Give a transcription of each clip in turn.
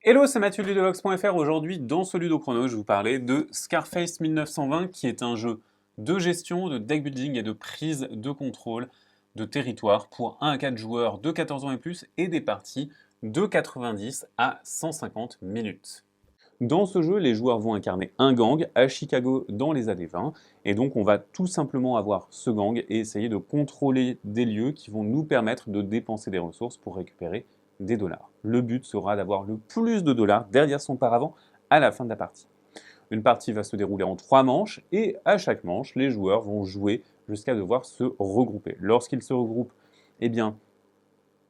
Hello, c'est Mathieu de Ludovox.fr. Aujourd'hui, dans ce Ludochrono, je vais vous parler de Scarface 1920, qui est un jeu de gestion, de deck building et de prise de contrôle de territoire pour 1 à 4 joueurs de 14 ans et plus et des parties de 90 à 150 minutes. Dans ce jeu, les joueurs vont incarner un gang à Chicago dans les années 20, et donc on va tout simplement avoir ce gang et essayer de contrôler des lieux qui vont nous permettre de dépenser des ressources pour récupérer des dollars. Le but sera d'avoir le plus de dollars derrière son paravent à la fin de la partie. Une partie va se dérouler en 3 manches, et à chaque manche, les joueurs vont jouer jusqu'à devoir se regrouper. Lorsqu'ils se regroupent, eh bien,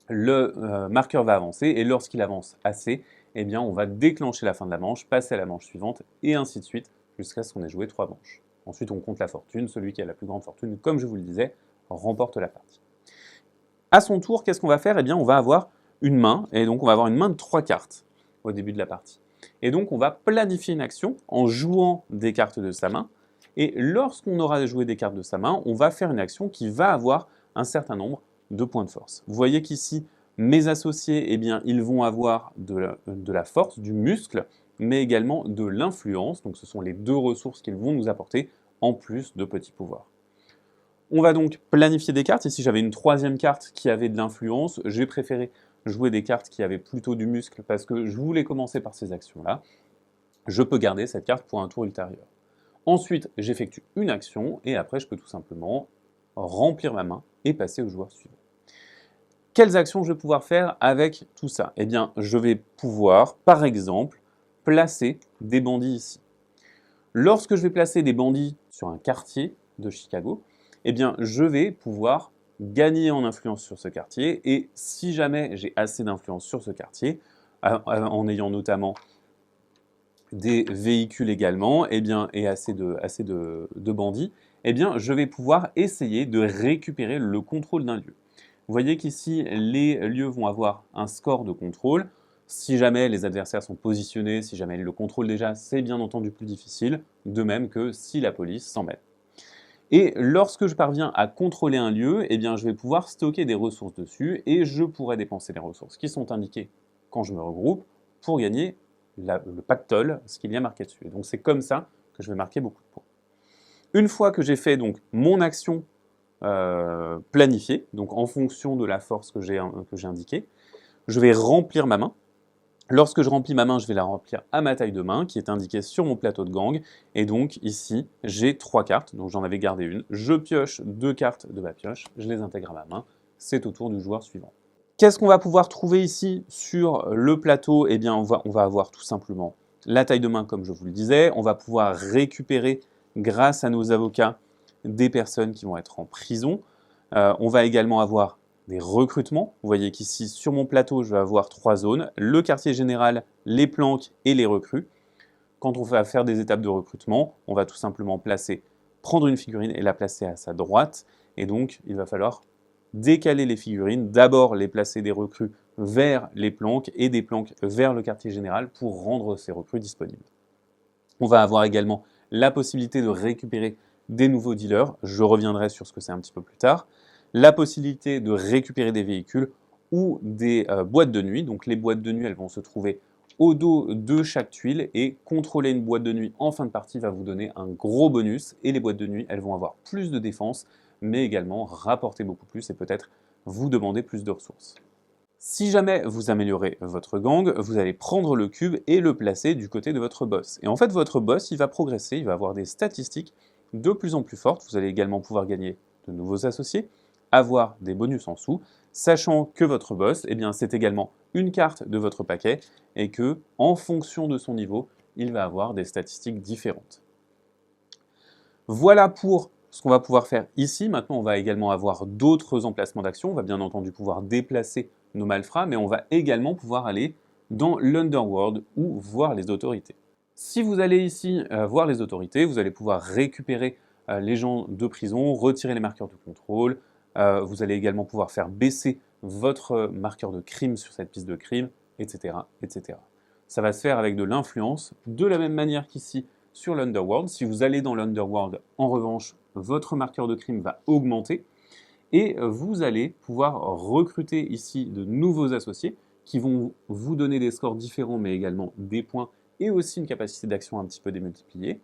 le marqueur va avancer, et lorsqu'il avance assez, eh bien, on va déclencher la fin de la manche, passer à la manche suivante, et ainsi de suite, jusqu'à ce qu'on ait joué 3 manches. Ensuite, on compte la fortune. Celui qui a la plus grande fortune, comme je vous le disais, remporte la partie. À son tour, qu'est-ce qu'on va faire? Eh bien, on va avoir une main, et donc on va avoir une main de 3 cartes au début de la partie. Et donc, on va planifier une action en jouant des cartes de sa main, et lorsqu'on aura joué des cartes de sa main, on va faire une action qui va avoir un certain nombre de points de force. Vous voyez qu'ici, mes associés, eh bien, ils vont avoir de la force, du muscle, mais également de l'influence. Donc ce sont les deux ressources qu'ils vont nous apporter, en plus de petits pouvoirs. On va donc planifier des cartes. Ici, j'avais une troisième carte qui avait de l'influence. J'ai préféré jouer des cartes qui avaient plutôt du muscle parce que je voulais commencer par ces actions-là. Je peux garder cette carte pour un tour ultérieur. Ensuite, j'effectue une action et après, je peux tout simplement remplir ma main et passer au joueur suivant. Quelles actions je vais pouvoir faire avec tout ça? Eh bien, je vais pouvoir, par exemple, placer des bandits ici. Lorsque je vais placer des bandits sur un quartier de Chicago, eh bien, je vais pouvoir gagner en influence sur ce quartier, et si jamais j'ai assez d'influence sur ce quartier, en ayant notamment des véhicules également, eh bien, et assez de bandits, eh bien, je vais pouvoir essayer de récupérer le contrôle d'un lieu. Vous voyez qu'ici, les lieux vont avoir un score de contrôle. Si jamais les adversaires sont positionnés, si jamais ils le contrôlent déjà, c'est bien entendu plus difficile, de même que si la police s'en mêle. Et lorsque je parviens à contrôler un lieu, eh bien, je vais pouvoir stocker des ressources dessus, et je pourrai dépenser les ressources qui sont indiquées quand je me regroupe pour gagner le pactole, ce qu'il y a marqué dessus. Et donc c'est comme ça que je vais marquer beaucoup de points. Une fois que j'ai fait donc mon action planifiée, donc en fonction de la force que j'ai indiquée, je vais remplir ma main. Lorsque je remplis ma main, je vais la remplir à ma taille de main, qui est indiquée sur mon plateau de gang. Et donc ici, j'ai 3 cartes, donc j'en avais gardé une. Je pioche 2 cartes de ma pioche, je les intègre à ma main. C'est au tour du joueur suivant. Qu'est-ce qu'on va pouvoir trouver ici sur le plateau? Eh bien, on va avoir tout simplement la taille de main, comme je vous le disais. On va pouvoir récupérer, grâce à nos avocats, des personnes qui vont être en prison. On va également avoir des recrutements. Vous voyez qu'ici, sur mon plateau, je vais avoir 3 zones: le quartier général, les planques et les recrues. Quand on va faire des étapes de recrutement, on va tout simplement prendre une figurine et la placer à sa droite. Et donc, il va falloir décaler les figurines, d'abord les placer des recrues vers les planques et des planques vers le quartier général pour rendre ces recrues disponibles. On va avoir également la possibilité de récupérer des nouveaux dealers, je reviendrai sur ce que c'est un petit peu plus tard, la possibilité de récupérer des véhicules ou des boîtes de nuit. Donc les boîtes de nuit, elles vont se trouver au dos de chaque tuile, et contrôler une boîte de nuit en fin de partie va vous donner un gros bonus, et les boîtes de nuit, elles vont avoir plus de défense, mais également rapporter beaucoup plus et peut-être vous demander plus de ressources. Si jamais vous améliorez votre gang, vous allez prendre le cube et le placer du côté de votre boss. Et en fait, votre boss, il va progresser, il va avoir des statistiques de plus en plus fortes. Vous allez également pouvoir gagner de nouveaux associés, avoir des bonus en dessous, sachant que votre boss, eh bien, c'est également une carte de votre paquet, et que, en fonction de son niveau, il va avoir des statistiques différentes. Voilà pour ce qu'on va pouvoir faire ici. Maintenant, on va également avoir d'autres emplacements d'action. On va bien entendu pouvoir déplacer nos malfrats, mais on va également pouvoir aller dans l'Underworld ou voir les autorités. Si vous allez ici voir les autorités, vous allez pouvoir récupérer les gens de prison, retirer les marqueurs de contrôle. Vous allez également pouvoir faire baisser votre marqueur de crime sur cette piste de crime, etc., etc. Ça va se faire avec de l'influence, de la même manière qu'ici sur l'Underworld. Si vous allez dans l'Underworld, en revanche, votre marqueur de crime va augmenter, et vous allez pouvoir recruter ici de nouveaux associés qui vont vous donner des scores différents, mais également des points et aussi une capacité d'action un petit peu démultipliée.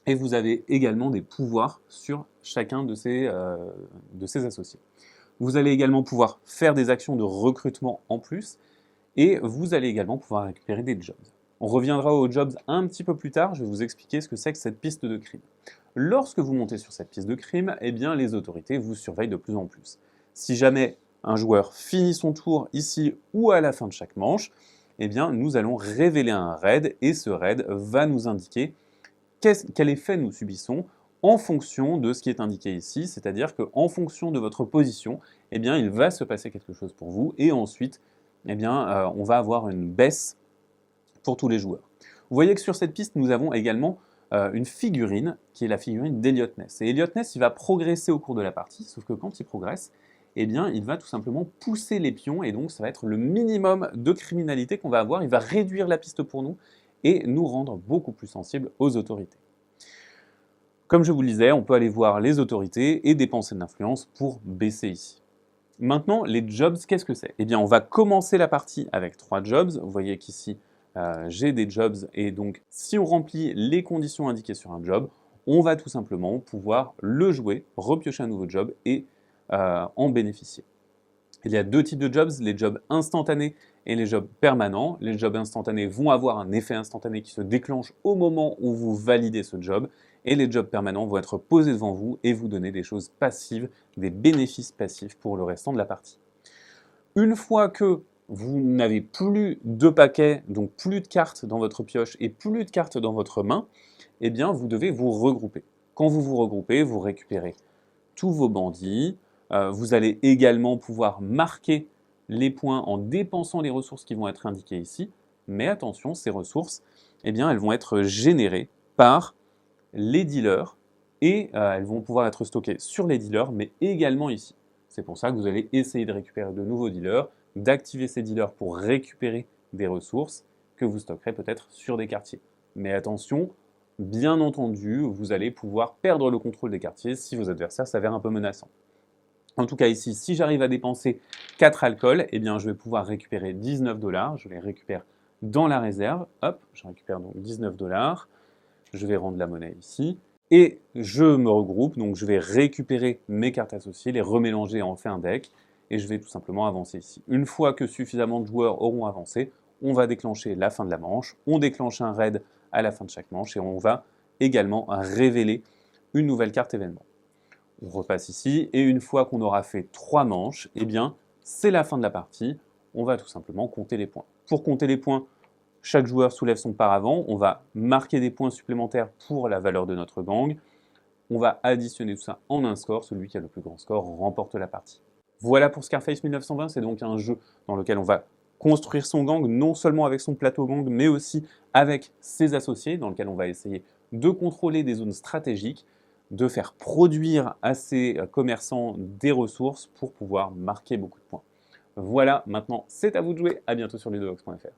Et vous avez également des pouvoirs sur chacun de ces associés. Vous allez également pouvoir faire des actions de recrutement en plus, et vous allez également pouvoir récupérer des jobs. On reviendra aux jobs un petit peu plus tard, je vais vous expliquer ce que c'est que cette piste de crime. Lorsque vous montez sur cette piste de crime, eh bien, les autorités vous surveillent de plus en plus. Si jamais un joueur finit son tour ici ou à la fin de chaque manche, eh bien, nous allons révéler un raid, et ce raid va nous indiquer quel effet nous subissons en fonction de ce qui est indiqué ici, c'est-à-dire qu'en fonction de votre position, eh bien, il va se passer quelque chose pour vous, et ensuite, eh bien, on va avoir une baisse pour tous les joueurs. Vous voyez que sur cette piste, nous avons également une figurine, qui est la figurine d'Elliot Ness. Et Elliot Ness, il va progresser au cours de la partie, sauf que quand il progresse, eh bien, il va tout simplement pousser les pions, et donc ça va être le minimum de criminalité qu'on va avoir. Il va réduire la piste pour nous, et nous rendre beaucoup plus sensibles aux autorités. Comme je vous le disais, on peut aller voir les autorités et dépenser de l'influence pour baisser ici. Maintenant, les jobs, qu'est-ce que c'est? Eh bien, on va commencer la partie avec 3 jobs. Vous voyez qu'ici, j'ai des jobs, et donc si on remplit les conditions indiquées sur un job, on va tout simplement pouvoir le jouer, repiocher un nouveau job et en bénéficier. Il y a 2 types de jobs, les jobs instantanés et les jobs permanents. Les jobs instantanés vont avoir un effet instantané qui se déclenche au moment où vous validez ce job, et les jobs permanents vont être posés devant vous et vous donner des choses passives, des bénéfices passifs pour le restant de la partie. Une fois que vous n'avez plus de paquets, donc plus de cartes dans votre pioche et plus de cartes dans votre main, eh bien vous devez vous regrouper. Quand vous vous regroupez, vous récupérez tous vos bandits. Vous allez également pouvoir marquer les points en dépensant les ressources qui vont être indiquées ici. Mais attention, ces ressources, eh bien, elles vont être générées par les dealers, et elles vont pouvoir être stockées sur les dealers, mais également ici. C'est pour ça que vous allez essayer de récupérer de nouveaux dealers, d'activer ces dealers pour récupérer des ressources que vous stockerez peut-être sur des quartiers. Mais attention, bien entendu, vous allez pouvoir perdre le contrôle des quartiers si vos adversaires s'avèrent un peu menaçants. En tout cas ici, si j'arrive à dépenser 4 alcools, eh bien je vais pouvoir récupérer 19 $, je les récupère dans la réserve, hop, je récupère donc 19 $, je vais rendre la monnaie ici, et je me regroupe, donc je vais récupérer mes cartes associées, les remélanger en fait un deck, et je vais tout simplement avancer ici. Une fois que suffisamment de joueurs auront avancé, on va déclencher la fin de la manche, on déclenche un raid à la fin de chaque manche, et on va également révéler une nouvelle carte événement. On repasse ici, et une fois qu'on aura fait 3 manches, eh bien, c'est la fin de la partie. On va tout simplement compter les points. Pour compter les points, chaque joueur soulève son paravent. On va marquer des points supplémentaires pour la valeur de notre gang. On va additionner tout ça en un score. Celui qui a le plus grand score remporte la partie. Voilà pour Scarface 1920. C'est donc un jeu dans lequel on va construire son gang, non seulement avec son plateau gang, mais aussi avec ses associés, dans lequel on va essayer de contrôler des zones stratégiques, de faire produire à ces commerçants des ressources pour pouvoir marquer beaucoup de points. Voilà, maintenant c'est à vous de jouer, à bientôt sur ludovox.fr.